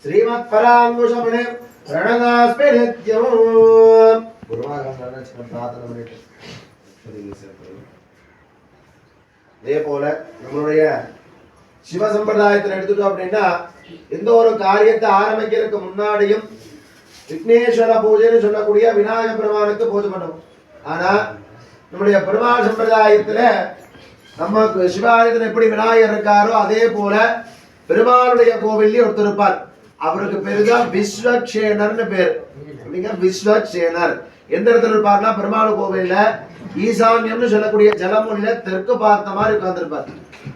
श्रीमत्फलांकुशमणे प्रणदास्मि नित्यम् இதே போல நம்மளுடைய சிவ சம்பிரதாயத்தில் எடுத்துட்டோம் அப்படின்னா எந்த ஒரு காரியத்தை ஆரம்பிக்கிறதுக்கு முன்னாடியும் விக்னேஸ்வர பூஜைன்னு சொல்லக்கூடிய விநாயக பெருமானுக்கு பூஜை பண்ணுவோம். ஆனா நம்முடைய பெருமாள் சம்பிரதாயத்துல நம்ம சிவாலயத்தில் எப்படி விநாயகர் இருக்காரோ அதே போல பெருமாளுடைய கோவில்ல ஒருத்தர் இருப்பார். அவருக்கு பேருதான் விஸ்வக்ஷேனர்னு பேர். விஸ்வக்ஷேனர் எந்த இடத்துல இருப்பார்னா பெருமாள் கோவில்ல ஈசான்யம்னு சொல்லக்கூடிய ஜலமொழியில தெற்கு பார்த்த மாதிரி உட்கார்ந்துருப்பார்.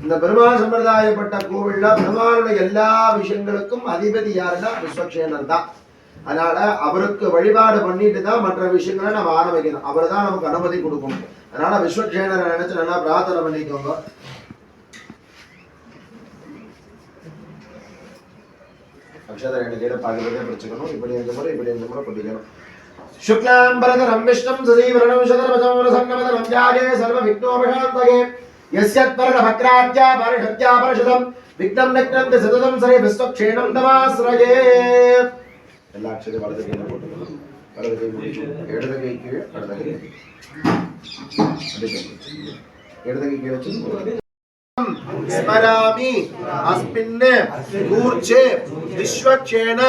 இந்த பெருமாள் சம்பிரதாயப்பட்ட கோவில்ல பெருமாளுடைய எல்லா விஷயங்களுக்கும் அதிபதி யாருன்னா விஸ்வக்ஷேனர் தான். அதனால அவருக்கு வழிபாடு பண்ணிட்டு தான் மற்ற விஷயங்களை நம்ம ஆரம்பிக்கணும். அவர் தான் நமக்கு அனுமதி கொடுக்கணும். அதனால விஸ்வக்ஷேனரை நினைச்சு நல்லா பிரார்த்தனை பண்ணிக்கோங்க. அக்ஷதரை கையில பாக்கிறதே பிடிச்சுக்கணும். இப்படி எந்த முறை இப்படி எந்த முறை பண்ணிக்கணும். शुक्लांबरधरं विष्णुं सजीवरणं शतरवचमरसन्नमदनं ध्याये सर्वविघ्नोपशान्तये यस्यत्परभक्राद्या परिषद्या परिषदं विघ्नं निघ्नन्ति सततं सरे विश्वक्षेणं तमाश्रये எல்லா அக்ஷரே வலது கையில போட்டுக்கணும். வலது கை முடிச்சு இடது கை கீழே வலது கை இடது கை கீழே வச்சு स्मरामि अस्मिन् ऊर्जे विश्वक्षेण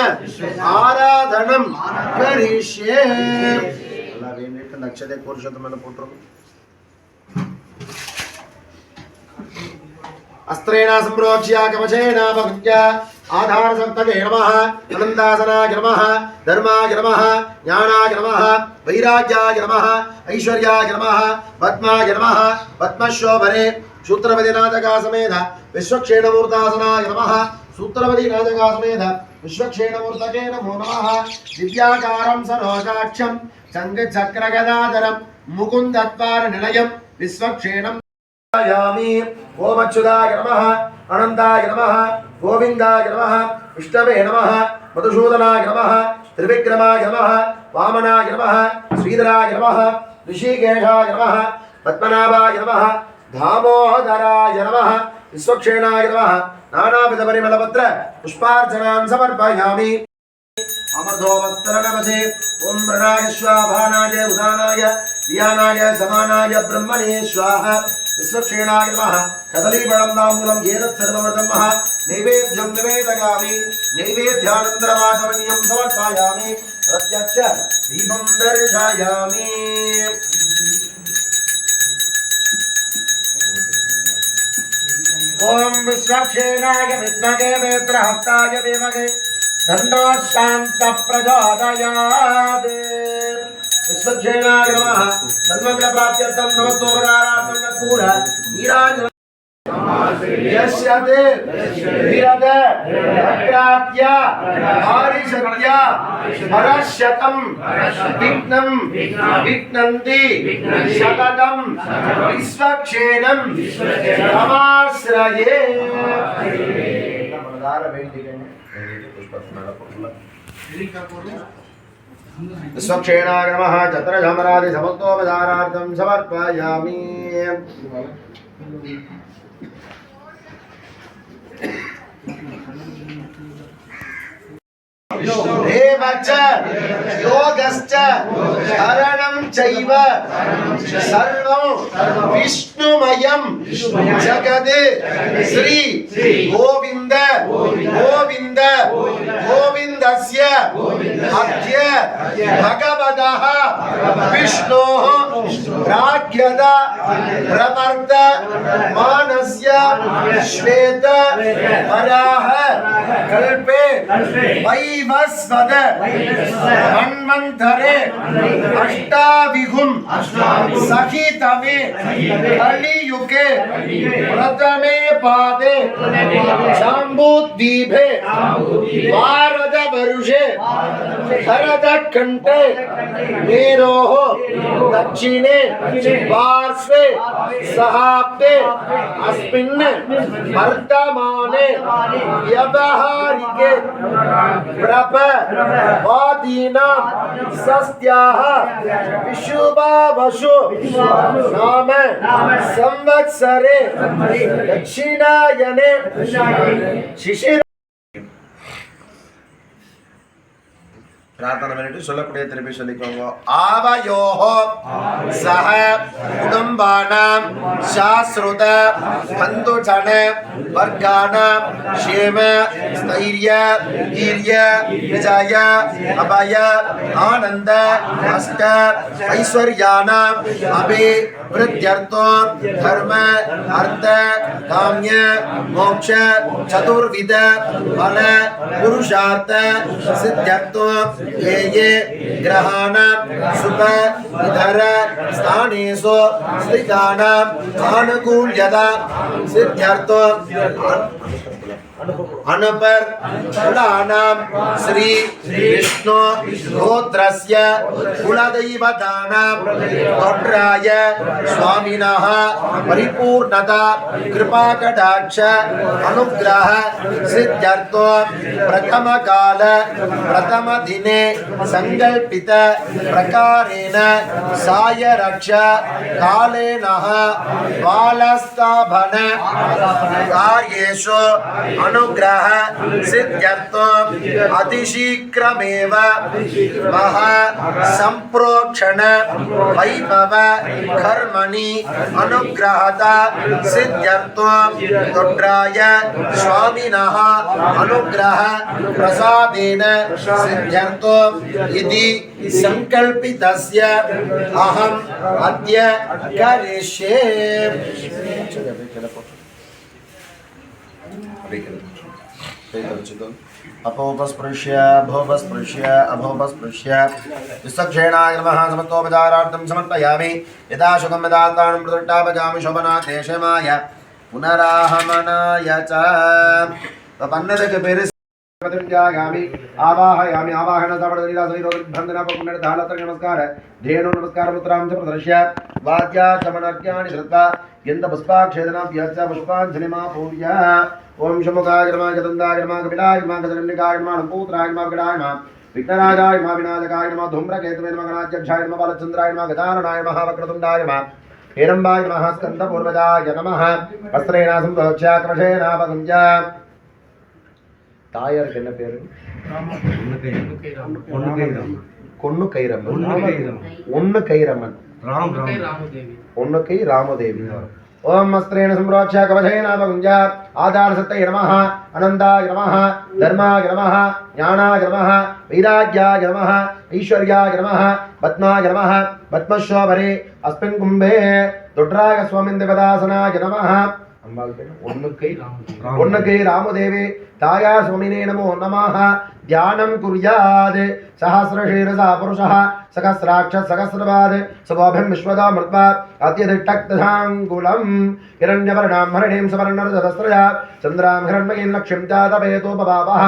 आराधनं करिष्ये अल्लाह वेंडिट्टु नक्षत्रे पुरुषोत्तमन पोट्रुम अस्त्रेण संप्रोक्ष्य कवचेन भक्त्या आधार सप्तके नमः अनन्तासनाय नमः धर्माय नमः ज्ञानाय नमः वैराग्याय नमः ऐश्वर्याय नमः पद्माय नमः पद्मशोभने सूत्रपति नादका समेत विश्वक्षेणमूर्तासनाय नमः सूत्रपति नादका समेत विश्वक्षेणमूर्तके नमो नमः दिव्याकारं सनोजाक्षं चङ्गचक्रगदाधरं मुकुन्दद्वार निलयं विश्वक्षेणं यामि ओम अच्युताय नमः अनन्ताय नमः गोविन्दाय नमः विष्णवे नमः मधुसूदनाय नमः त्रिविक्रमाय नमः वामनाय नमः श्रीधराय नमः ऋषिकेशाय नमः पद्मनाभाय नमः दामोदराय नमः विश्वक्षेणाय नमः नानाविध परिमलपत्र पुष्पार्चनान् समर्पयामि अमृतोपस्तरणमसे ओम प्रणाय स्वाभानाय उदानाय धियानाय समानाय ब्रह्मणे स्वाहा विश्वक्षेणाय नमः कदलीफलं ताम्बूलं येतत् सर्वमृतं महा नैवेद्यं निवेदयामि नैवेद्यानन्तरमाचमनीयं समर्पयामि प्रत्यक्ष दीपं दर्शयामि ओम विश्वक्षेणाय विद्महे वेत्रहस्ताय धीमहि तन्नो शान्तः प्रचोदयात् विश्वक्षेणाय नमः सर्वफलप्राप्त्यर्थं नमस्तोपचारार्थं कर्पूर नीराजनं यस्यते विरद अग्रात्य आरिषत्य परश्यतं विघ्नं विघ्नन्ति सततं विश्वक्षेणं तमाश्रये विश्वक्षेणाय नमः चतुर्धमरादि समस्तोपचारार्थं समर्पयामि देवच योगश्च हरणं चैव सर्वं विष्णुमयं जगत् श्री गोविन्द गोविन्द गोविन्दस्य अद्य भगवतः विष्णोः प्राज्ञद प्रवर्त मानस्य श्वेत वराह कल्पे वैवस्वत मन्वन्तरे अष्टाविहुं सहितमे कलियुगे प्रथमे पादे जम्बूद्वीपे भारत भारतवर्षे भरतखण्डे मेरोः दक्षिणे पार्श्वे सहाब्दे अस्मिन् वर्तमाने व्यवहारिके प्रभवादीनां सस्याः विशुभावशु नाम संवत्सरे दक्षिणायने शिशिर प्रार्थना பண்ணிட்டு சொல்லக்கூடிய திருப்பி சொல்லிக்கோங்க ஆவயோஹ சஹ குடும்பானாம் சாஸ்ருத பந்துஜன வர்கானாம் க்ஷேம ஸ்தைர்ய வீர்ய விஜய அபய ஆனந்த அஷ்ட ஐஸ்வர்யானாம் அபி விருத்யர்த்தோ தர்ம அர்த்த காம்ய மோக்ஷ சதுர்வித பல புருஷார்த்த சித்யர்த்தோ ये ये ग्रहाणां शुभ इधर स्थानेषु स्थितानां आनुकूल्यता सिद्ध्यर्थो अनुपर कुलानां श्री विष्णु गोत्रस्य कुलदैवतानां तोट्राय स्वामिनः परिपूर्णता कृपाकटाक्ष अनुग्रह सिद्ध्यर्थो प्रथम काल प्रथम दिने संकल्पित प्रकारेण साय रक्ष कालेनः बालस्थापन कार्येषु अनुग्रह सिद्ध्यर्थो अतिशीघ्रमेव महा संप्रोक्षण वैभव कर्मणि अनुग्रहता सिद्ध्यर्थो तोट्राय स्वामिनः अनुग्रह प्रसादेन सिद्ध्यर्थो इति संकल्पितस्य अहम् अद्य करिष्ये अपोपस्पृश्य भोपस्पृश्य अभोपस्पृश्य विसक्षेणाय नमः समत्वोपचारार्थं समर्पयामि यदा शुकं यदातानं प्रदट्टापजामि शोभना देशमाय पुनराहमनाय च पन्नदके पेरे पदंत्यागामि आवाहयामि आवाहन सावधनीला सविरोधबंधना पुण्यधालत्र नमस्कार धेनु नमस्कार मुद्रां च प्रदर्श्य वाद्या चमनर्क्याणि धृत्वा यन्द पुष्पाक्षेदना व्यच्च पुष्पाञ्जलिमा पूर्य ओम शमुखाय नमः गदन्दाय नमः कपिलाय नमः गजरण्यकाय नमः नमपूत्राय नमः विकटाय नमः विघ्नराजाय नमः विनायकाय नमः धूम्रकेतवे नमः गणाध्यक्षाय नमः बालचन्द्राय नमः गजाननाय नमः वक्रतुण्डाय नमः हेरम्बाय नमः स्कन्दपूर्वजाय नमः वस्त्रेण संप्रोक्ष्य क्रशेनापगुञ्ज தாயாருக்கு என்ன பேரு? கொன்னு கைரம்மன். ஒன்னு கைரம்மன். ஒன்னு கை ராமதேவி. ओम अस्त्रेण सम्प्रोक्ष्य कवचेनापगुञ्ज आधारसत्तये नमः अनन्ताय नमः धर्माय नमः ज्ञानाय नमः वैराग्याय नमः ऐश्वर्याय नमः पद्माय नमः पद्मश्वरे अस्मिन् कुम्भे दुड्राय स्वामिन्देवदासनाय नमः उन्नकै रामदेवे ताया स्वामिने नमो नमः ध्यानं कुर्यात् सहस्रशीर्षः पुरुषः सहस्राक्ष सहस्रपाद स्वभाभं विश्वदामृत्वा अत्यधिष्ठक्तशाङ्कुलं हिरण्यवर्णां हरिणीं सवर्णरजतस्रया चन्द्रां हिरण्मयीं लक्ष्मीं चातपेतोपभावः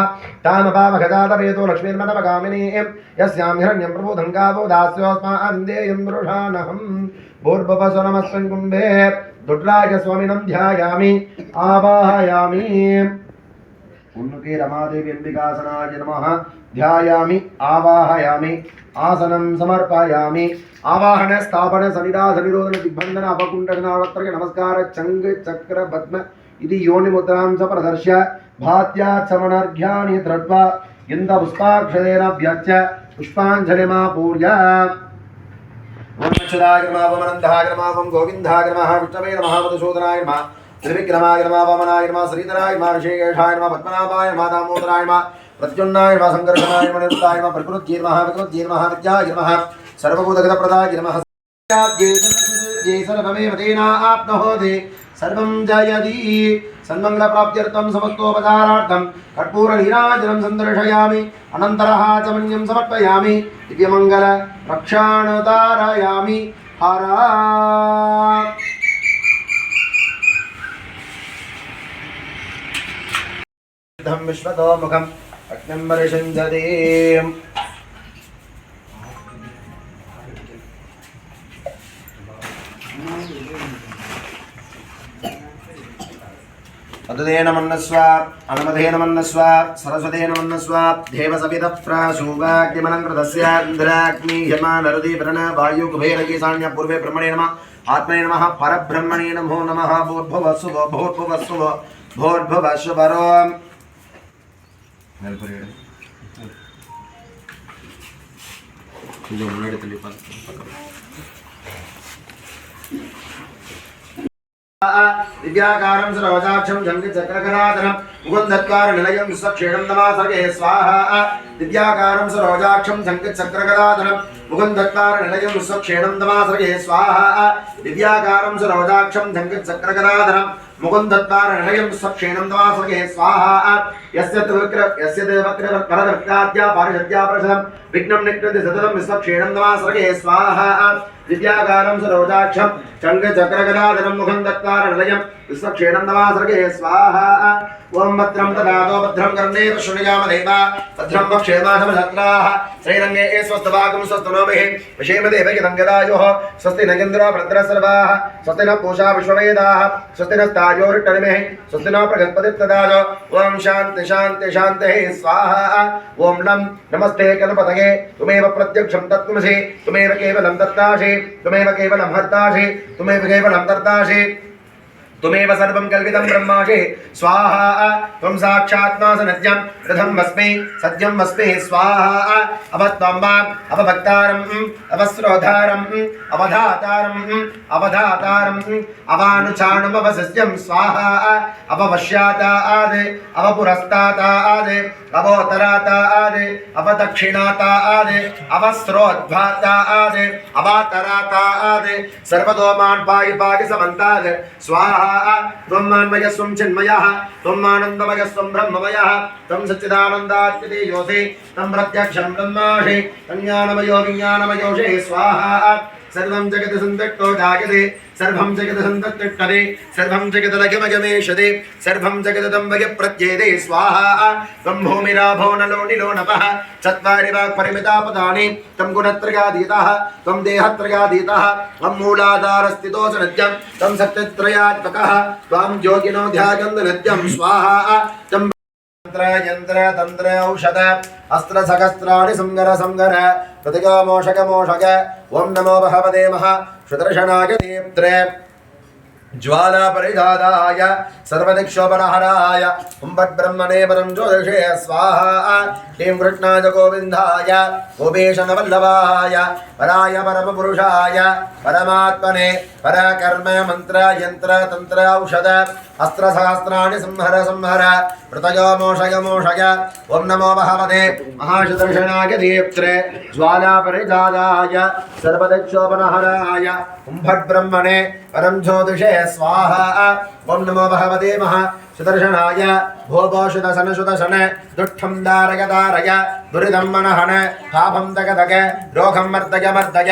तामपावघजातपेतो लक्ष्मीर्मनपगामिनीं यस्यां हिरण्यं प्रबोधं गावो दास्योऽस्मान्देयं पुरुषानहं भूर्भुवस्वनमस्मिन् कुम्भे दुड्राय स्वामिनं ध्यायामि आवाहयामि उन्नके रमादेवी अंबिकासनाय नमः ध्यायामि आवाहयामि आसनं समर्पयामि आवाहन स्थापन सनिधा सनिरोधन दिग्बंधन अपकुंडनावत्र नमस्कार चंग चक्र पद्म इति योनि मुद्रां च प्रदर्श्य भात्या चमनर्घ्यानि धृत्वा इन्द पुष्पाक्षरेण व्यच्च पुष्पाञ्जलिमा पूर्य ओम अक्षराय नमः ओम अनन्ताय नमः ओम गोविन्दाय नमः विष्णवे नमः मधुसूदनाय नमः त्रिविक्रमाय नमः वामनाय नमः श्रीधराय नमः ऋषिकेशाय नमः पद्मनाभाय नमः दामोदराय नमः प्रद्युम्नाय नमः शंकरशनाय नमः निरुक्ताय नमः प्रकृत्यै नमः विकृत्यै नमः विद्याय नमः सर्वभूतगतप्रदाय नमः ये सर्वमेव तेना आप्नोति सर्वं जयति सन्मङ्गलप्राप्त्यर्थं समस्तोपचारार्थं कर्पूरनीराजनं सन्दर्शयामि अनन्तरः च मन्यं समर्पयामि दिव्यमङ्गल रक्षाणुतारयामि हरा विश्वतो मुखं अग्निम्बरिषञ्जते अदुदे नमन्नस्व अनुमते नमन्नस्व सरस्वते नमन्नस्व देवसवितः प्रासूवाग्निमनङ्कृतस्य इन्द्राग्नि यमानरुदिवरण वायुकुबेरकीसान्य पूर्वे ब्रह्मणे नमः आत्मने नमः परब्रह्मणे नमो नमः भूर्भुवस्सुव भूर्भुवस्सुव भूर्भुवस्सुवरो दिव्याकारं सरोजाक्षं जङ्गचक्रकराधरं मुकुन्दत्कार निलयं विश्वक्षेणं नमासर्गे स्वाहा दिव्याकारं सरोजाक्षं जङ्गचक्रकराधरं मुकुन्दत्कार निलयं विश्वक्षेणं नमासर्गे स्वाहा दिव्याकारं सरोजाक्षं जङ्गचक्रकराधरं मुकुन्दत्कार निलयं विश्वक्षेणं नमासर्गे स्वाहा यस्य वक्रवरदवक्राद्या पारिषद्या प्रशदं विघ्नं निकृति सततं विश्वक्षेणं नमासर्गे स्वाहा दिव्याकारं सरोजाक्षं चङ्गचक्रकराधरं मुकुन्दत्कार निलयं विश्वक्षेणं नमासर्गे स्वाहा ओम भद्रं ददातो भद्रं कर्णेन शृणुयामदेव भद्रं वक्षेमाधमशत्राः श्रीरङ्गे स्वस्तभागं स्वस्तनोभिः विषेमदेवयदङ्गदायोः स्वस्ति नगेन्द्रो भद्रसर्वाः स्वस्ति न पूषा विश्ववेदाः स्वस्ति नस्तायोरिट्टनिमेः स्वस्ति न प्रगल्पतित्तदायो ओम शान्ति शान्ति शान्तिः स्वाहा ओम लं नमस्ते गणपतये तुमेव प्रत्यक्षं तत्त्वमसि तुमेव केवलं दत्तासि तुमेव केवलं हर्तासि तुमेव केवलं दर्तासि तुमेव सर्वं कल्पितं ब्रह्मासि स्वाहा त्वं साक्षात्मासनज्ञं रथमस्मि सत्यमस्मि स्वाहा अवत्वम्बाम् अवभक्तारम् अवस्रोधारम् अवधातारम् अवधातारम् अवानुचाणमवसस्यं स्वाहा अववश्याताद् अवपुरस्ताताद् अवोत्तराताद् अवदक्षिणाताद् अवस्रोद्भाताद् अवातराताद् सर्वतोमान् पाहि पाहि समन्ताद् स्वाहा त्वं मान्मयस्वं चिन्मयः त्वं आनन्दमयस्वं ब्रह्ममयः त्वं सच्चिदानन्दात्मदेयोऽसि त्वं प्रत्यक्षं ब्रह्मासि त्वं ज्ञानमयो विज्ञानमयोषे स्वाहा सर्वं जगत् सन्तष्टो जायते सर्वं जगत् सन्तष्टते सर्वं जगत् लघुमयमेषते सर्वं जगदं वयप्रत्येते स्वाहा त्वं भूमिराभो नलो निलो नभः चत्वारि वाक्परिमितापदानि त्वं गुणत्रयातीतः त्वं देहत्रयातीतः त्वं मूलाधारस्थितो च नित्यं त्वं सत्यत्रयात्मकः त्वां योगिनो ध्यायन्त स्वाहा त्वं यंत्र तंत्र औषध अस्त्र सहस्राणि संगर संगर प्रतिगा मोषक मोषक ओम नमो भगवते महा सुदर्शनाय दीप्त्रे ज्वाला परिधादाय सर्वदिक्षोपनहराय ब्रह्मणे परं ज्योतिषे स्वाहा ह्रीं कृष्णाय गोविन्दाय गोपेशनवल्लभाय पराय परमपुरुषाय परमात्मने पराकर्म मंत्र यंत्र तंत्र औषध अस्त्र सहस्राणि संहर संहर पृथयो मोषय मोषय ओम नमो भगवते महाशुदर्शनाय दीप्त्रे ज्वाला परिधादाय सर्वदिक्षोपनहराय ब्रह्मणे परं ज्योतिषे स्वाहा ओम नमो भगवते महा सुदर्शनाय भोगोषुदसन दुष्टं दारय दारय दुरिदं मनहन पापं दग दग रोगं मर्दय मर्दय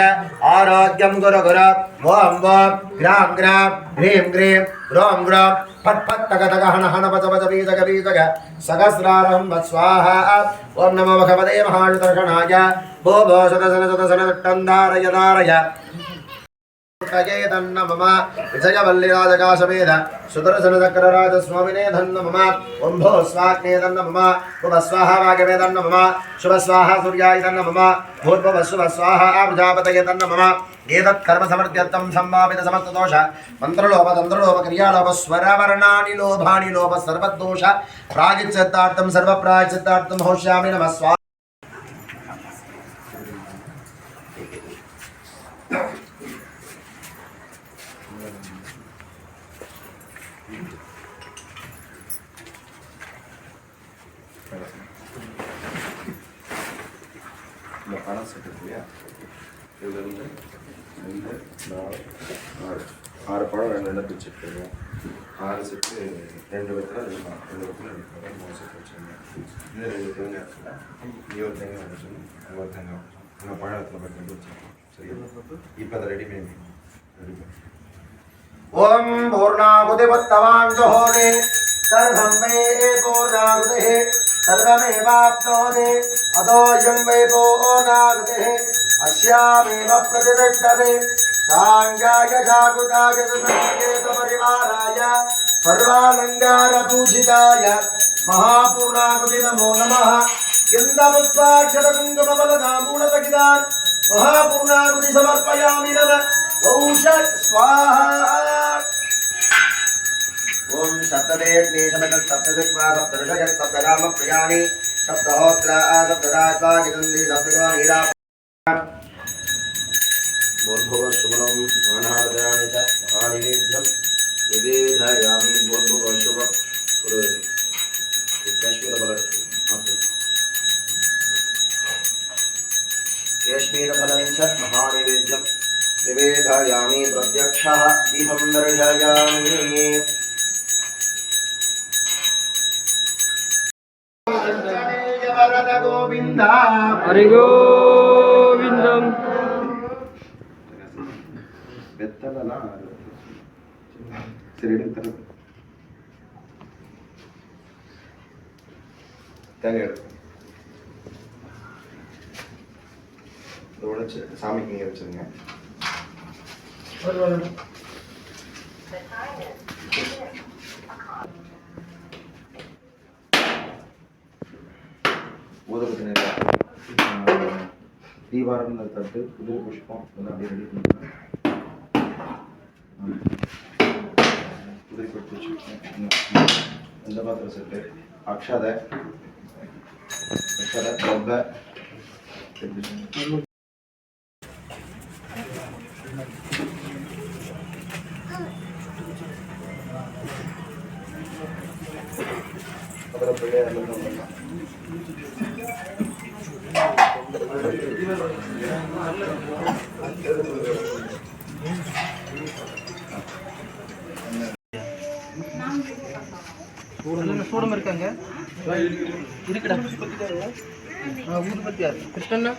आरोग्यं गुरु गुरु ओं वों ग्रां ग्रां ह्रीं ग्रीं रों रों फट् फट् तग तग हन हन पच पच बीजग बीजग सहस्रारं स्वाहा ओम नमो भगवते महासुदर्शनाय भोगोषुदसन दुष्टं दारय दारय तन्न मम विजयवल्लिराजकाशमेध सुदर्शनचक्रराज स्वामिने धन्न मम ओं भो स्वाग्ने धन्न मम भुव स्वाहा वागवे धन्न मम शुभ स्वाहा सूर्याय धन्न मम भूर्भुव शुभ स्वाहा प्रजापतये धन्न मम एतत् कर्म समर्थ्यर्थं सम्भावित समस्तदोष मंत्रलोभ तंत्रलोभ क्रियालोभ स्वरवर्णानि लोभानि लोभ सर्वदोष प्रायश्चित्तार्थं सर्वप्रायश्चित्तार्थं होष्यामि नमः स्वाहा பணம் செட்டுலையா இதுலேருந்து 2 4 6 பழம் 2 2 வச்சுருக்கீங்க 6 செட்டு 2 வெத்தலை 2 வெத்தலை 3 செட்டு வச்சுருங்க இன்னும் 2 தேங்காய் இருக்குல்ல நீ ஒரு தேங்காய் வச்சுருங்க அங்கே ஒரு தேங்காய் அங்கே பழம் இடத்துல போய் கொண்டு வச்சுருக்கோம் சரியா இப்போ அதை ரெடி பண்ணி ओम पूर्णाहुतिवत्तवान् जुहोति सर्वं मे पूर्णाहुतिः सर्वमेवाप्नोति अतोऽयं वै पूर्णाकृतिः अस्यामेव प्रतिष्ठते साङ्गाय जागृताय सुसंकेतपरिवाराय सर्वालङ्कारपूजिताय महापूर्णाकृति नमो नमः गन्धपुष्पाक्षरकुङ्कुमफलताम्बूलसहितान् महापूर्णाकृति समर्पयामि नमः औषध स्वाहा ओम सप्तदेग्नि समत सप्तदिक्वा सप्तऋषय सप्तगाम प्रियाणि सप्तहोत्र सप्तदात्वा गितन्ति सप्तगो नीला बोधभव शुभम मानहारदानि च महानिवेद्यं निवेदयामि बोधभव शुभ ஒரு காஷ்மீர பலன் काश्मीर फलं च महानिवेद्यं निवेदयामि प्रत्यक्षः दीपं दर्शयामि गोविंद हरि गोविंदम சரி எடுத்து தேங்காய் எடுத்து உடைச்சு சாமிக்கு இங்கே வச்சுருங்க ஊதுபத்தி தீபாரம் தட்டு புதிய புஷ்பம் இதெல்லாம் அப்படியே ரெடி பண்ணிக்கலாம் புதிய பட்டு இந்த பாத்திரம் செட்டு அக்ஷதை டப்பை அப்புறம் பிள்ளையார் சூடம் இருக்காங்க இருக்குடா ஊதுபத்தி யாரு கிருஷ்ணண்ணா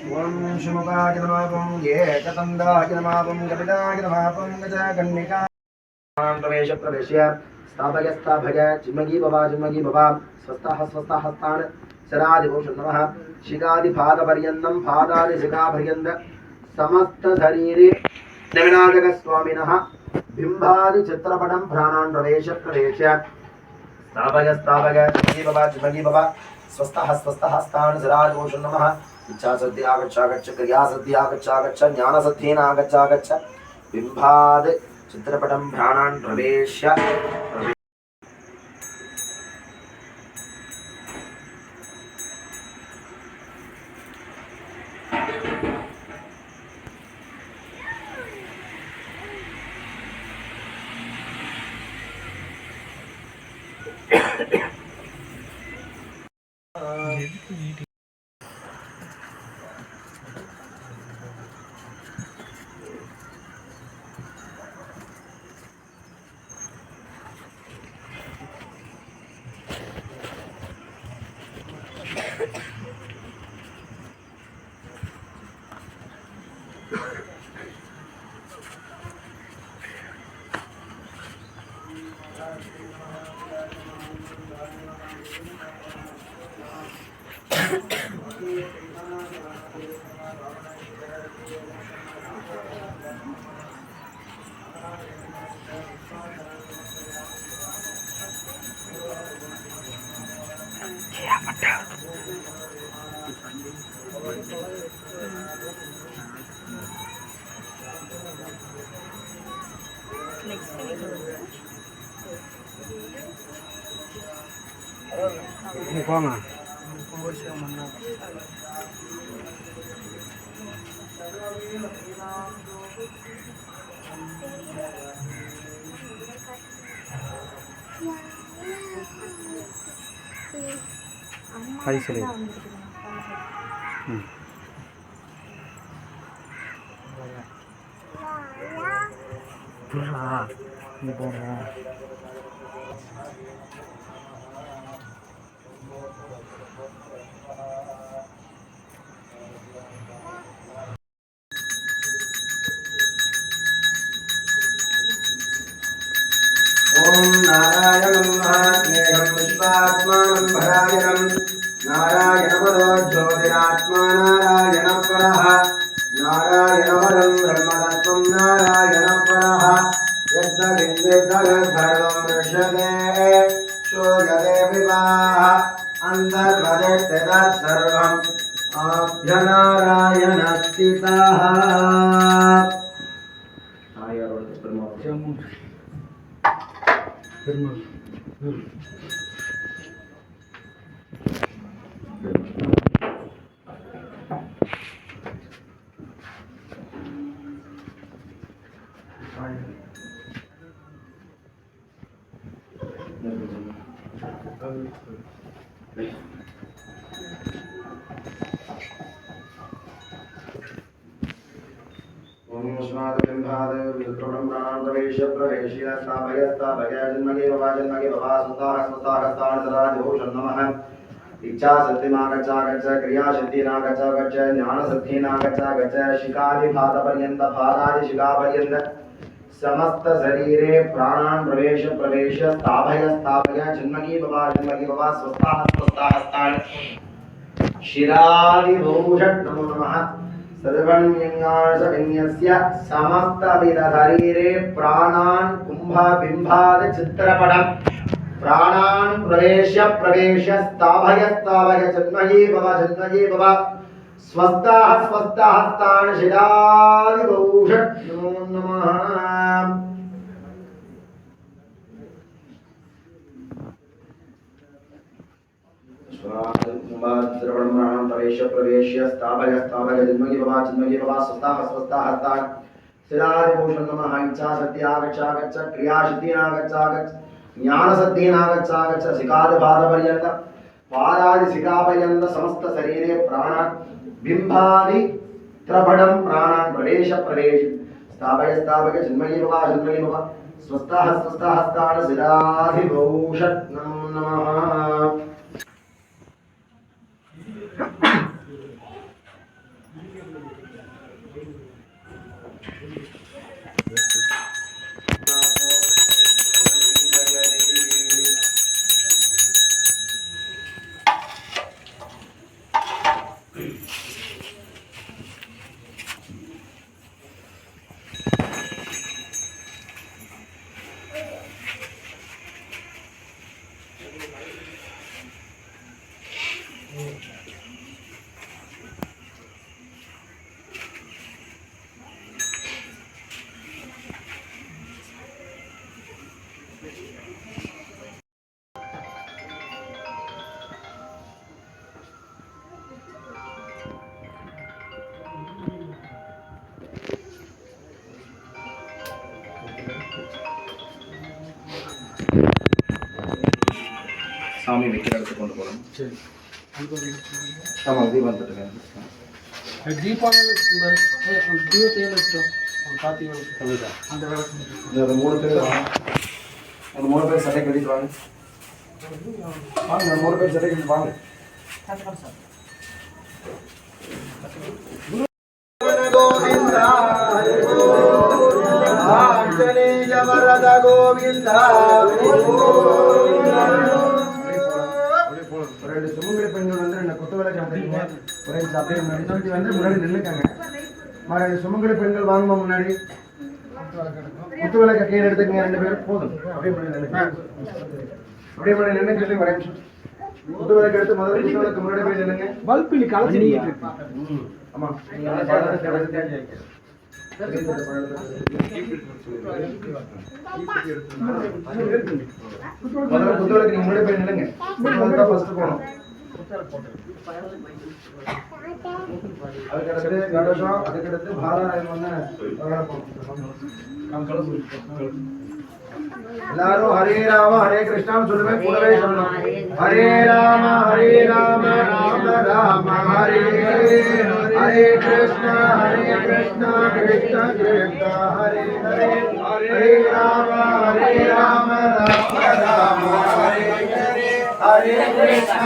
ओम शुमुखाय नमः एकदन्ताय नमः कपिलाय नमः गजकन्निका प्रवेश प्रवेश्य स्थापय स्थापय चिन्मगी भवा स्वस्थः स्वस्थः हस्तान् शरादिभूषण नमः शिखादिपादपर्यन्तं पादादिशिखापर्यन्त समस्त शरीरे नविनायक स्वामिनः बिम्बादि चित्रपटं प्राणान् प्रवेश प्रवेश्य स्थापय स्थापय चिन्मगी भवा स्वस्थः स्वस्थः हस्तान् शरादिभूषण नमः इच्छा सत्य आगच्छ क्रिया सत्य आगच्छ ज्ञान सत्येन आगच्छ बिंबाद चित्रपटं प्राणान् प्रवेश्य போங்க ஹாய் சொல்லு புறா நீ போங்க ஓம் நாராயணம் மகாத்மேயம் விஸ்வாத்மானம் பராயணம் நாராயணமரோ ஜோதிராத்மா நாராயண பரஹ நாராயணமரம் பிரம்மதத்வம் நாராயண பரஹ யத்விந்ததः சர்வம் ருஷதே சோயதே விவாஹ அந்தர்வதேதத் சர்வம் ஆப்யநாராயண ஸ்திதः ஆயாரோட பெருமாள் ओम स्वादबिंबाद विक्रमं प्राणप्रवेश प्रवेश्य स्थापय जन्मगे भवा सुताः सराजोषं नमः इच्छा शक्तिमागच्छ क्रिया शक्तिनागच्छ ज्ञान शक्तिनागच्छ शिखादिपादपर्यन्त पादादिशिखापर्यन्त समस्त शरीरे प्राणान् प्रवेश स्थापय जन्मगे भवा स्वस्थाः शिरादिभूषण नमो नमः सर्वण्यस्य समस्तविध शरीरे प्राणान् कुंभबिंबाद चित्रपटं प्राणान् प्रवेश स्थापय जन्मये भव स्वस्थाः स्थान शिरादिभूषण नमो नमः प्रवेश स्थापय जन्मगे भवा स्वस्थाः शिरादिभूषण नमः इच्छा शक्ति क्रिया शक्ति ज्ञान शक्ति शिखादिपादपर्यन्त पादादिशिखापर्यन्त समस्त शरीरे प्राणान् बिंबादि त्रपडं प्राणान् प्रवेश स्थापय जन्मगे भवा स्वस्थाः स्थान शिरादिभूषण नमो नमः சாமி வைக்கிற இடத்துக்கு கொண்டு போகணும். சரி, ஆமாம் தீபம் தட்டுங்க. அந்த 3 பேர் அந்த 3 பேர் சட்டை கட்டிட்டு வாங்க. வாங்க 3 பேர் சட்டை கட்டிட்டு வாங்க. கோவிந்தா ஆஞ்சநேய வரத கோவிந்தா ரெண்டு சுமங்கலி பெண்கள் வந்து ரெண்டு குத்து விளக்கு காட்டுறீங்க. ஒரே அப்படியே முன்னாடி வந்து முன்னாடி நின்றுக்காங்க. ரெண்டு சுமங்கலி பெண்கள் வாங்குமா முன்னாடி குத்து விளக்க கீழே எடுத்துக்கங்க. 2 பேரும் போதும். அப்படியே முன்னாடி நின்று சொல்லி ஒரே நிமிஷம் குத்து விளக்கு எடுத்து முதல்ல குத்து விளக்கு முன்னாடி போய் நின்னுங்க. பல்பில் கலச்சி ஆமா குத்துவிளக்கு நீங்க முன்னாடி போய் நில்லுங்க. ஃபர்ஸ்ட் போகணும். அதுக்கடுத்து கணேசம், அதுக்கடுத்து பாராயணம் வந்து எல்லாரும் ஹரே ராம ஹரே கிருஷ்ணான்னு சொல்லுவேன். கூடவே சொல்லணும். ஹரே ராம ராம ராம ஹரே ஹரே கிருஷ்ணா கிருஷ்ண கிருஷ்ண ஹரே ஹரே ஹரே ராம ராம ராம ஹரே ஹரே கிருஷ்ண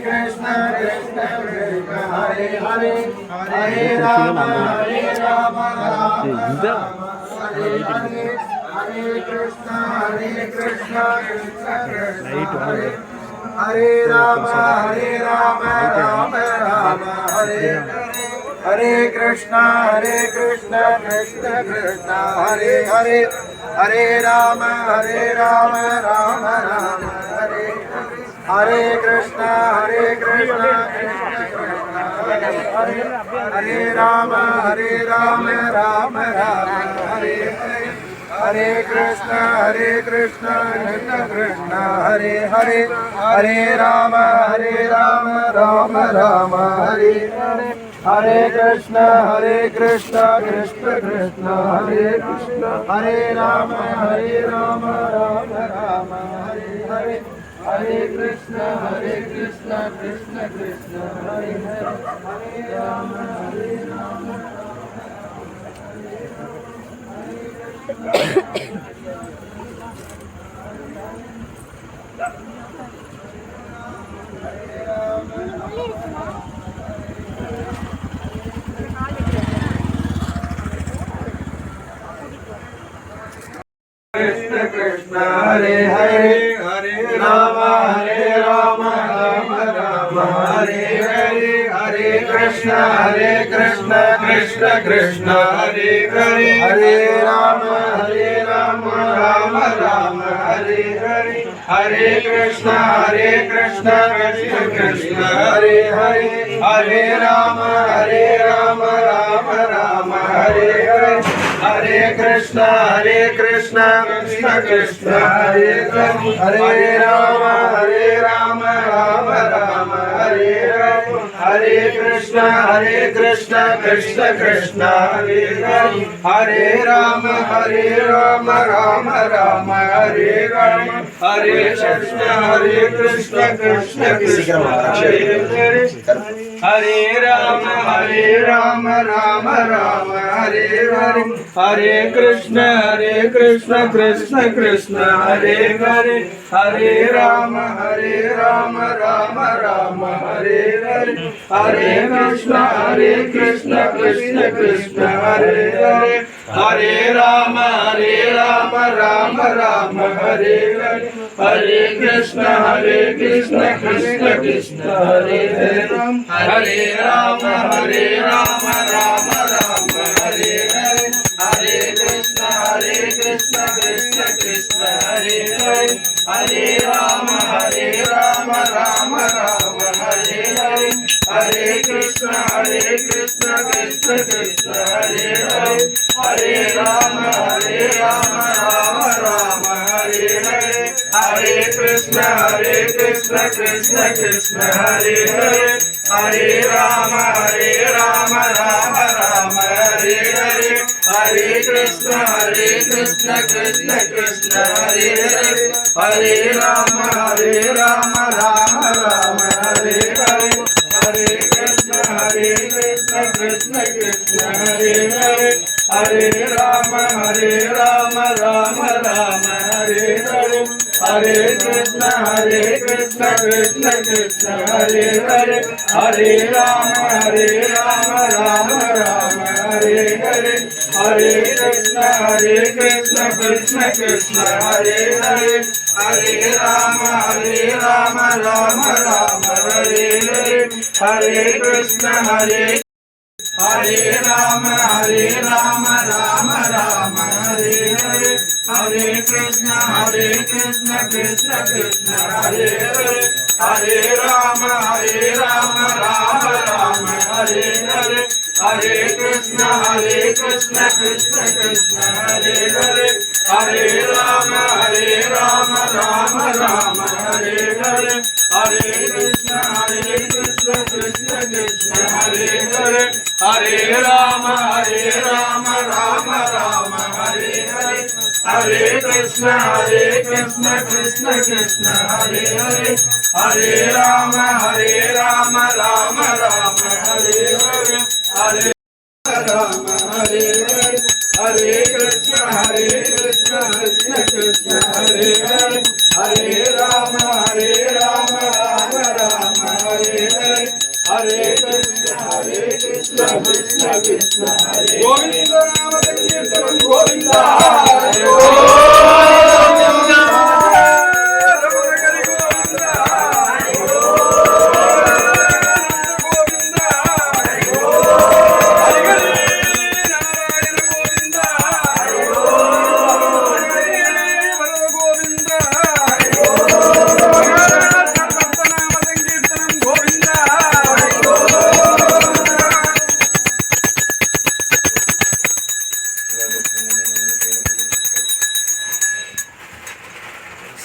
கிருஷ்ண கிருஷ்ண ஹரே ஹரே ஹரே ராம ராம ஹரே ஹரே हरे कृष्णा कृष्ण कृष्ण லைட் வந்து हरे राम राम राम हरे हरे कृष्णा कृष्ण कृष्ण हरे हरे हरे राम राम राम हरे हरे कृष्णा कृष्ण कृष्ण हरे हरे राम राम राम हरे हरे कृष्णा कृष्ण कृष्ण हरे हरे हरे राम राम राम हरे हरे कृष्णा कृष्ण कृष्ण हरे हरे राम राम राम हरे हरे हरे कृष्णा कृष्ण कृष्ण हरे हरे राम कृष्ण कृष्ण हरे हरे हरे राम राम राम हरे हरे हरे कृष्ण कृष्ण कृष्ण हरे हरे हरे राम राम राम हरे हरे हरे कृष्ण कृष्ण कृष्ण हरे हरे हरे राम राम राम हरे हरे हरे कृष्ण कृष्ण कृष्ण हरे हरे राम राम राम हरे हरे हरे कृष्ण कृष्ण कृष्ण हरे हरे राम राम राम हरे हरे कृष्ण कृष्ण कृष्ण हरे हरे राम राम राम हरे हरे कृष्ण कृष्ण कृष्ण हरे हरे राम राम राम हरे हरे कृष्ण कृष्ण कृष्ण हरे हरे राम राम राम हरे हरे कृष्ण कृष्ण कृष्ण हरे हरे राम राम राम हरे हरे कृष्ण कृष्ण कृष्ण हरे हरे राम राम राम हरे हरे कृष्ण कृष्ण कृष्ण हरे हरे राम राम राम हरे हरे कृष्ण कृष्ण कृष्ण हरे हरे राम राम राम हरे हरे कृष्ण कृष्ण कृष्ण हरे हरे राम राम राम हरे हरे कृष्ण कृष्ण कृष्ण हरे हरे राम राम राम हरे हरे कृष्ण कृष्ण कृष्ण हरे हरे राम राम राम हरे हरे कृष्ण कृष्ण कृष्ण हरे हरे राम राम राम हरे हरे कृष्ण हरे राम राम राम हरे हरे कृष्ण कृष्ण कृष्ण हरे हरे राम राम राम हरे हरे कृष्ण कृष्ण कृष्ण हरे हरे राम राम राम हरे हरे कृष्ण कृष्ण कृष्ण हरे हरे राम राम राम हरे हरे कृष्ण कृष्ण कृष्ण हरे हरे राम राम राम हरे हरे राम हरे कृष्ण कृष्ण कृष्ण हरे हरे राम राम राम हरे हरे कृष्ण कृष्ण कृष्ण हरे गोविंद नाम संकीर्तन गोविंदा।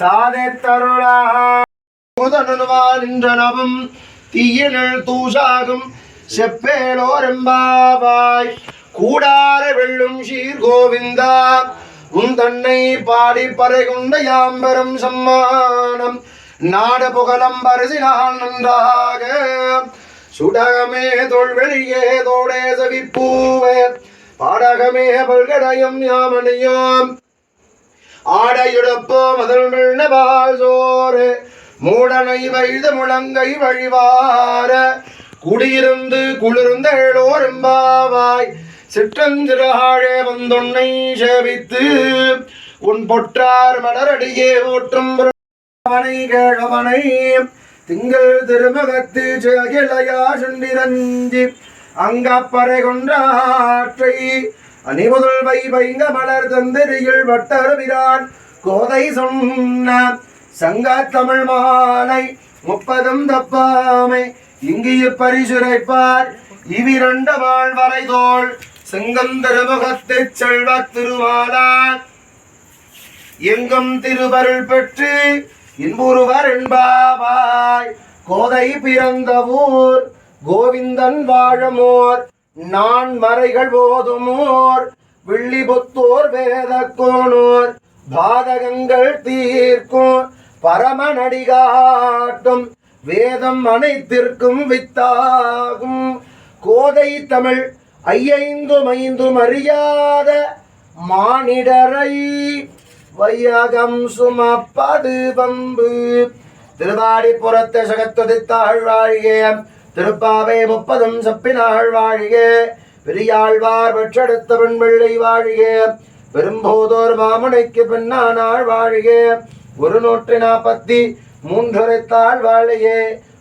சாதத்தருளா முதனுவான் நின்றனவும் தீயினில் தூசாகும் செப்பேலோரெம்பாவாய் கூடார வெள்ளும் சீர் கோவிந்தா உன் தன்னை பாடி பறை கொண்ட யாம்பெரும் சம்மானம் நாட புகழம் பரிசினால் நன்றாக சுடகமே தோல்வெளியே தோடே சவிப்பூவே பாடகமே பல்கடையும் யாமணியோம் ஆடையுடப்போ முதல் வெள்ளவாள் சோறு மூடனை வைது முழங்கை வழிவார குடியிருந்து குளிர்ந்தேளோரெம்பாவாய் சிற்றஞ்சிறாழே வந்தொன்னை சேவித்து உன் பொற்றார் மலரடியே ஊற்றும் அவனை கேழவனை திங்கள் திருமகத்து அகிலையா சுண்டிரஞ்சி அங்கப்பறை கொன்றாற்றை அணிமுதல் வைங்க மலர் தந்திரியில் வட்டருவிரான் கோதை சொன்ன சங்க தமிழ் மாலை 30 தப்பாமை இங்கு பரிசுரைப்பார் இவ்விரண்ட வாழ்வரை தோள் செங்கந்தருமுகத்து செல்வ திருமாலான் எங்கும் திருவருள் பெற்று இன்புருவர் என்பாவாய் கோதை பிறந்த ஊர் கோவிந்தன் வாழமோர் நான் மறைகள் போதுமோர் வில்லிபுத்தோர் வேத கோனோர் பாதகங்கள் தீர்க்கும் பரமநடிகாட்டும் வேதம் அனைத்திற்கும் வித்தாகும் கோதை தமிழ் ஐந்தும் அறியாத மானிடரை வையகம் சுமப்பது வம்பு. திருவாடிப்புறத்த சகத்துதித்தாள் வாழியே திருப்பாவை 30 செப்பினாள் வாழியே பெரியாழ்வார் பெற்றெடுத்த பெண்பிள்ளை வாழியே பெரும்போதோர் மாமுனைக்கு பின்னானாள் வாழியே 143 வாழியே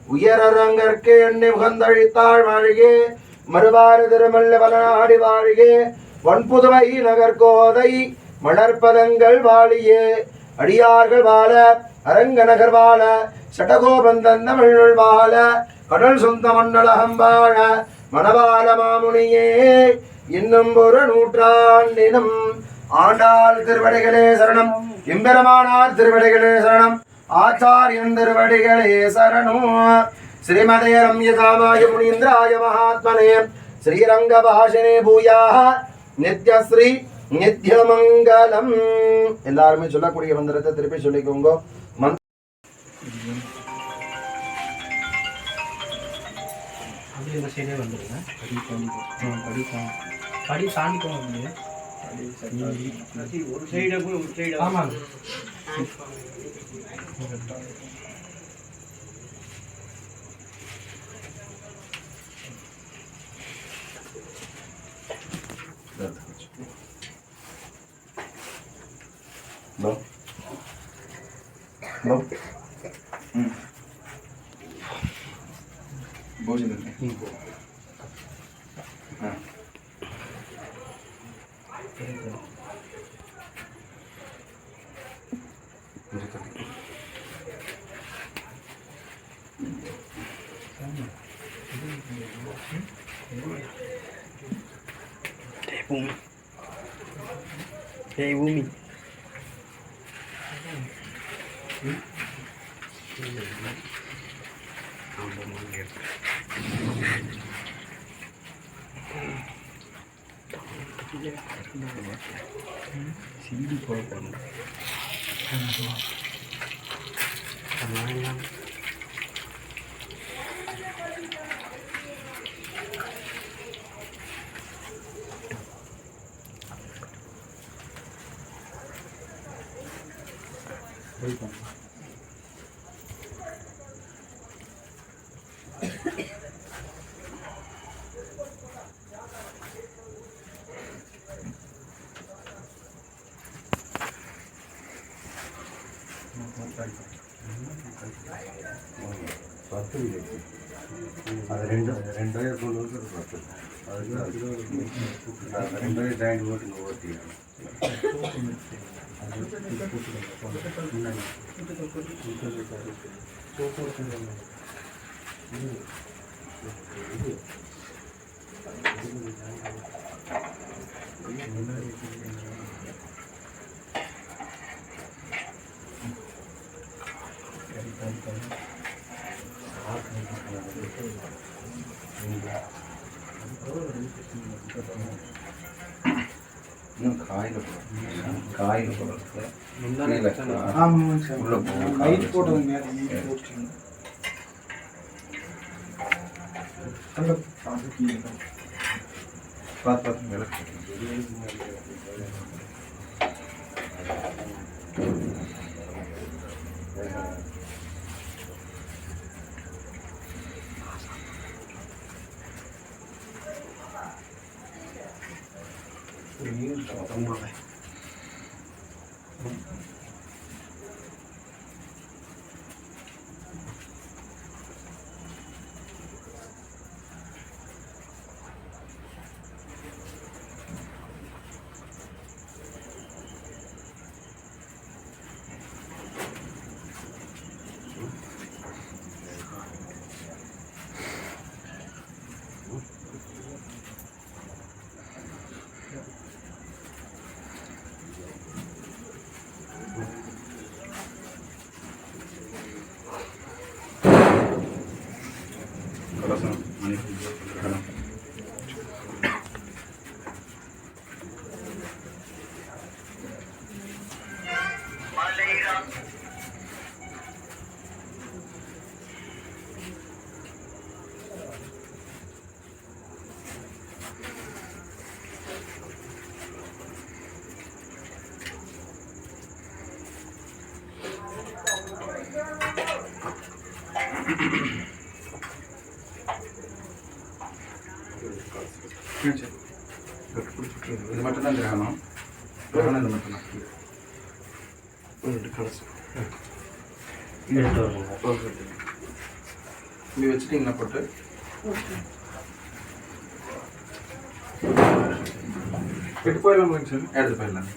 உயரரங்கற்கு எண்ணி உகந்தழித்தாள் வாழியே மறுவாறு திருமல்ல வளநாடி வாழியே வன்புதுவை நகர்கோதை மலர்பதங்கள் வாழியே அடியார்கள் வாழ அரங்கநகர் வாழ சடகோபந்தன் தமிழ் வாழ கடல் சொந்த மண்ணலகம் வாழ மணவாள மாமுனியே இன்னும் ஒரு நூற்றாண்டினும் ஆண்டாள் திருவடிகளே சரணம் எம்பெருமானார் திருவடிகளே சரணம் ஆச்சாரியன் திருவடிகளே சரணம். ஸ்ரீமதே ரம்யகாமாய முனீந்திராய மகாத்மனே ஸ்ரீரங்க பாஷினே பூயாஹ நித்யஸ்ரீ நித்யமங்கலம். எல்லாருமே சொல்லக்கூடிய மந்திரத்தை திருப்பி சொல்லிக்கோங்க. படி தாண்டிக்கோங்க. ஆமாங்க. No. No. भोजन हाँ Bumi. CD program. அது ரெண்டாயிரம் கொண்டு பத்து அதுக்கு ரெண்டாயிரம் ஜாயிண்ட் ஓட்டுங்க ஓட்டி இன்னும் காயில் போடுறது உள்ள போடுங்க பார்த்து விளக்கு இது மட்டும்தான் கிரகணம் கிரகணம் இது மட்டும்தான் இங்கே வச்சுட்டிங்கன்னா போட்டு எடுத்து போயிடலாம் எடுத்து போயிடலாம்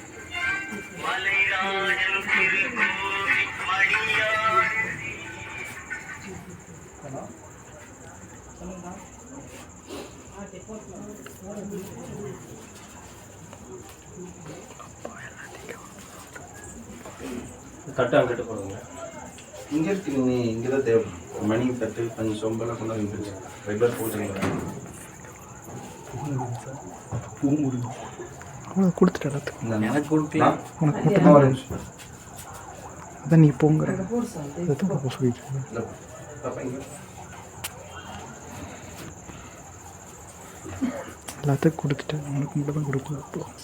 தட்டு அங்கிட்டு போடுங்க. இங்கே இருக்கு நீ இங்கே தான் தேவை மணி தட்டு கொஞ்சம் சொம்பெல்லாம் கொண்டு வந்து ரெகுலர் போட்டுருங்க கொடுத்துட்டு எல்லாத்துக்கும் எனக்கு கொடுக்கலாம். உனக்கு மட்டும் ஒரு நிமிஷம் அதான் நீ போங்கிற எதுவும் சொல்லிட்டு இல்லை பாப்பா இங்கே எல்லாத்துக்கும் கொடுத்துட்டு உனக்கு மட்டும் தான் கொடுக்கலாம்.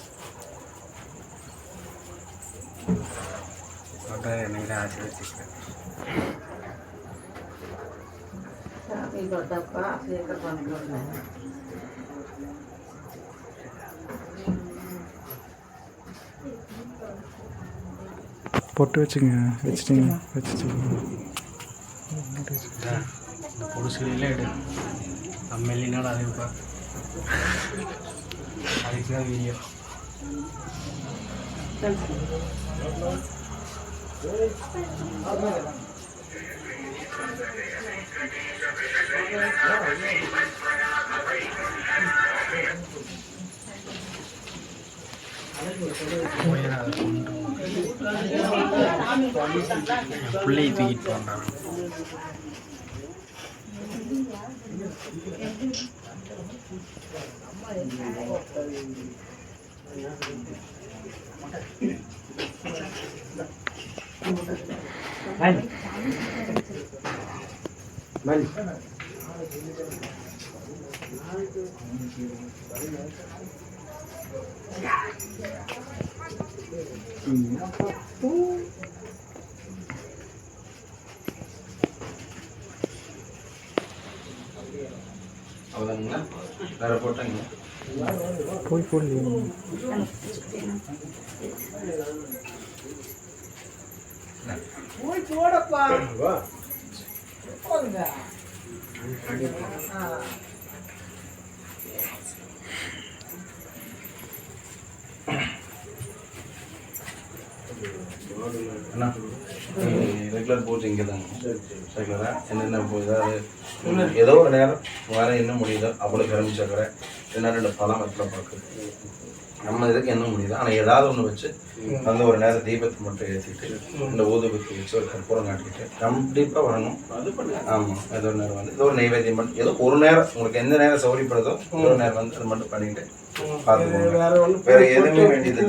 என்னைக்கு ஆசீர்வதிக்கிறேன். பொட்டு வச்சுங்க வச்சுட்டிங்க ஒரு சிலையில் எடு நம்ம இல்லைனாலும் அது இருப்பா அதுக்கு தான் வீடியோ. பிள்ளையை தூக்கிட்டு வந்தாங்க. அவ்வளோங்களா வேறு போட்டாங்க போய் போடலையே. போய் போடப்பா போடுங்க. அண்ணா ரெகுலர் பூஜை இங்கே தாங்க ரெகுலராக என்னென்ன பூஜை ஏதோ ஒரு நேரம் வர என்ன முடியுதோ அவ்வளோ கரும்பு சக்கரை இல்லைன்னா 2 பழம் வெத்தலை பாக்கு நம்ம இதுக்கு என்ன முடியுது. ஆனால் ஏதாவது ஒன்று வச்சு வந்து ஒரு நேரம் தீபத்தை மட்டும் ஏற்றிட்டு இந்த ஊதுபத்தி வச்சு ஒரு கற்பூரம் காட்டிக்கிட்டு கண்டிப்பாக வரணும். ஆமாம், ஏதோ ஒரு நேரம் வந்து ஏதோ ஒரு நைவேத்தியம் மட்டும் ஏதோ ஒரு நேரம் உங்களுக்கு எந்த நேரம் சௌகரியப்படுதோ ஒரு நேரம் வந்து அது மட்டும் பண்ணிட்டு பார்த்துக்கோங்க. வேற எதுவுமே வேண்டியது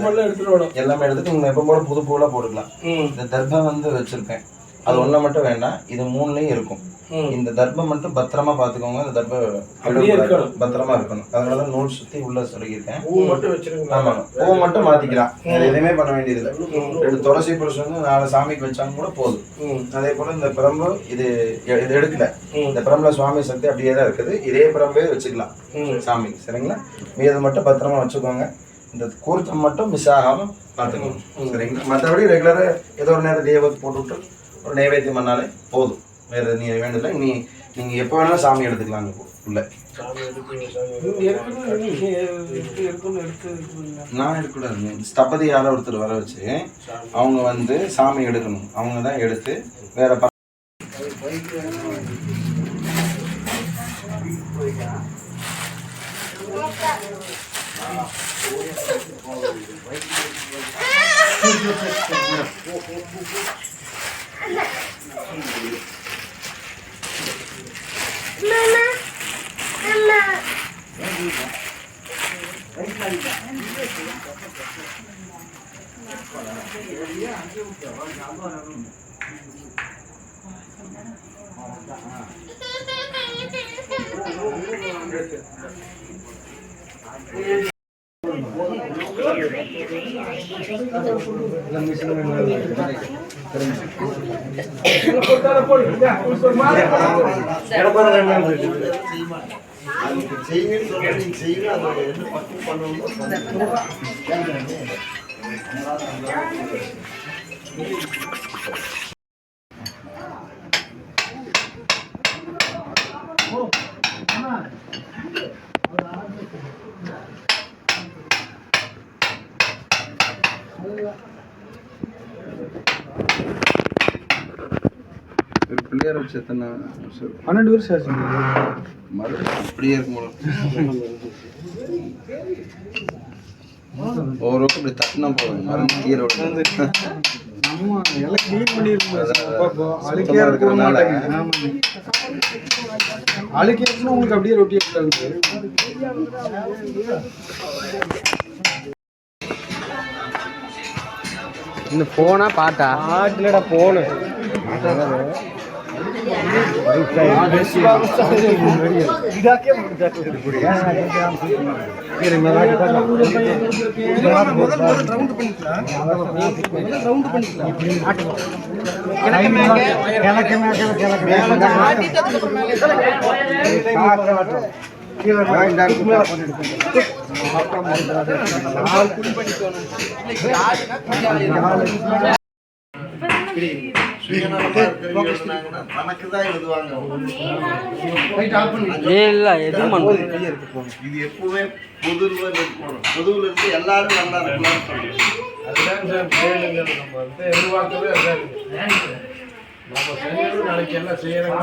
எல்லாமே எடுத்துட்டு நீங்கள் எப்போ போல புது பூவெல்லாம் போட்டுக்கலாம். இந்த தர்பம் வந்து வச்சிருக்கேன், அது ஒன்றை மட்டும் வேண்டாம், இது 3லையும் இருக்கும். இந்த தர்பம் மட்டும் பத்திரமா பாத்துக்கோங்க. இந்த தர்பம் பத்திரமா இருக்கணும். அதனாலதான் நூல் சுத்தி உள்ள சொல்லியிருக்கேன். ஆமா, பூ மட்டும் மாத்திக்கலாம், எதுவுமே பண்ண வேண்டியது இல்லை. 2 துளசி புருஷன் வந்து 4 சாமிக்கு வச்சாங்க கூட போதும். அதே போல இந்த பிரம்பு இது எடுக்கல, இந்த பிரம்புல சுவாமி சக்தி அப்படியே தான் இருக்குது. இதே பிரம்பே வச்சுக்கலாம் சாமி, சரிங்களா? மீது மட்டும் பத்திரமா வச்சுக்கோங்க. இந்த கூர்த்தம் மட்டும் மிஸ் ஆகாம பாத்துக்கோங்க, சரிங்களா? மற்றபடி ரெகுலரா ஏதோ ஒரு நேரம் தீபத்தை போட்டுவிட்டு ஒரு நைவேத்தியம் பண்ணாலே போதும். வேறு நீ வேண்டியதில்லை. நீங்கள் எப்போ வேணாலும் சாமி எடுத்துக்கலாங்க உள்ள. நான் எடுக்கக்கூடாது, ஸ்தபதி யாரோ ஒருத்தர் வர வச்சு அவங்க வந்து சாமி எடுக்கணும். அவங்க தான் எடுத்து வேற பிள்ளையார் வச்சு எத்தனை 12 வருஷம் ஆச்சு. மறுபடியும் அப்படியே இருக்கும். ஒவ்வொரு இப்படி தட்டினா போதும், மருந்து கீரை விட்டு. ஆமா, எல்லாம் க்ளீன் பண்ணிருக்கோம். அழுக்கியா இருக்கிறதுனால அழுக்கியா இருக்குன்னா உங்களுக்கு அப்படியே ரொட்டி எடுத்தாங்க. இந்த போனா பாட்டா பாட்டுலடா போனு இது எப்பவுமே பொதுவில் இருக்கணும். பொதுவில் இருந்து எல்லாரும் நல்லா இருக்கணும்னு சொல்றோம். அதுதான் நம்ம எதிர்பார்க்கவே அதான். நம்ம செய்யணும், நாளைக்கு எல்லாம் செய்யறோம்.